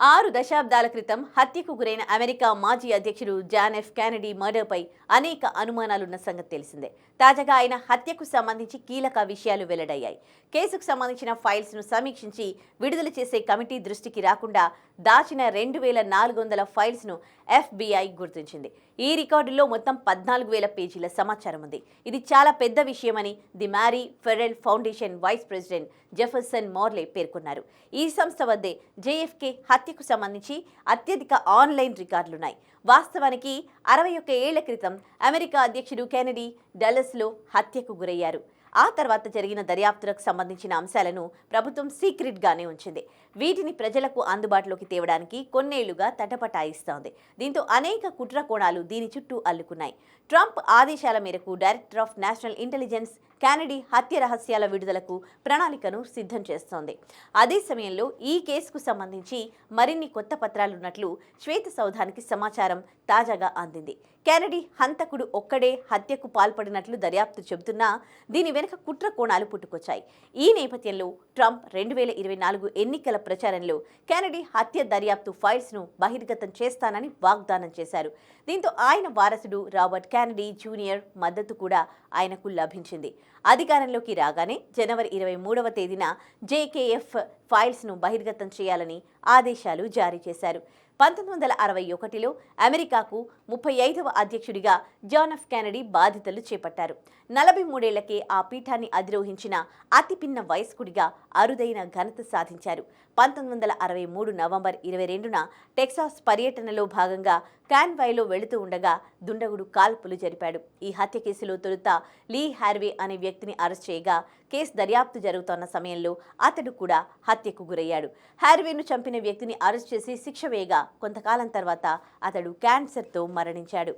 6 దశాబ్దాల క్రితం హత్యకు గురైన అమెరికా మాజీ అధ్యక్షుడు జాన్ ఎఫ్ కెనడీ మర్డర్పై అనేక అనుమానాలున్న సంగతి తెలిసిందే. తాజాగా ఆయన హత్యకు సంబంధించి కీలక విషయాలు వెల్లడయ్యాయి. కేసుకు సంబంధించిన ఫైల్స్ను సమీక్షించి విడుదల చేసే కమిటీ దృష్టికి రాకుండా దాచిన 2400 ఫైల్స్ను FBI గుర్తించింది. ఈ రికార్డుల్లో మొత్తం 14,000 పేజీల సమాచారం ఉంది. ఇది చాలా పెద్ద విషయమని the Mary Ferrell Foundation vice president Jefferson Morley పేర్కొన్నారు. ఈ సంస్థ వద్దే JFK హత్యకు సంబంధించి అత్యధిక ఆన్లైన్ రికార్డులున్నాయి. వాస్తవానికి 61 ఏళ్ల క్రితం అమెరికా అధ్యక్షుడు కెనడీ డల్లస్లో హత్యకు గురయ్యారు. ఆ తర్వాత జరిగిన దర్యాప్తులకు సంబంధించిన అంశాలను ప్రభుత్వం సీక్రెట్గానే ఉంచింది. వీటిని ప్రజలకు అందుబాటులోకి తేవడానికి కొన్నేళ్లుగా తటపటాయిస్తోంది. దీంతో అనేక కుట్ర కోణాలు దీని చుట్టూ అల్లుకున్నాయి. ట్రంప్ ఆదేశాల మేరకు director of national intelligence Kennedy హత్య రహస్యాల విడుదలకు ప్రణాళికను సిద్ధం చేస్తోంది. అదే సమయంలో ఈ కేసుకు సంబంధించి మరిన్ని కొత్త పత్రాలున్నట్లు శ్వేత సౌధానికి సమాచారం తాజాగా అందింది. కెనడీ హంతకుడు ఒక్కడే హత్యకు పాల్పడినట్లు దర్యాప్తు చెబుతున్నా దీని వెనుక కుట్ర కోణాలు పుట్టుకొచ్చాయి. ఈ నేపథ్యంలో ట్రంప్ 2024 ఎన్నికల ప్రచారంలో కెనడీ హత్య దర్యాప్తు ఫైల్స్ను బహిర్గతం చేస్తానని వాగ్దానం చేశారు. దీంతో ఆయన వారసుడు రాబర్ట్ కెనడీ జూనియర్ మద్దతు కూడా ఆయనకు లభించింది. అధికారంలోకి రాగానే జనవరి 23వ తేదీన JKF ఫైల్స్ను బహిర్గతం చేయాలని ఆదేశాలు జారీ చేశారు. 1961లో అమెరికాకు 35వ అధ్యక్షుడిగా జాన్ ఎఫ్ కెనడీ బాధ్యతలు చేపట్టారు. 43 ఏళ్లకే ఆ పీఠాన్ని అధిరోహించిన అతి పిన్న వయస్కుడిగా అరుదైన ఘనత సాధించారు. 1963 నవంబర్ 22న టెక్సాస్ పర్యటనలో భాగంగా కాన్వాయ్లో వెళుతూ ఉండగా దుండగుడు కాల్పులు జరిపాడు. ఈ హత్య కేసులో తొలుత లీ హార్వే అనే వ్యక్తిని అరెస్ట్ చేయగా కేసు దర్యాప్తు జరుగుతోన్న సమయంలో అతడు కూడా హత్యకు గురయ్యాడు. హార్వేను చంపిన వ్యక్తిని అరెస్ట్ చేసి శిక్ష వేయగా కొంతకాలం తర్వాత అతడు క్యాన్సర్తో మరణించాడు.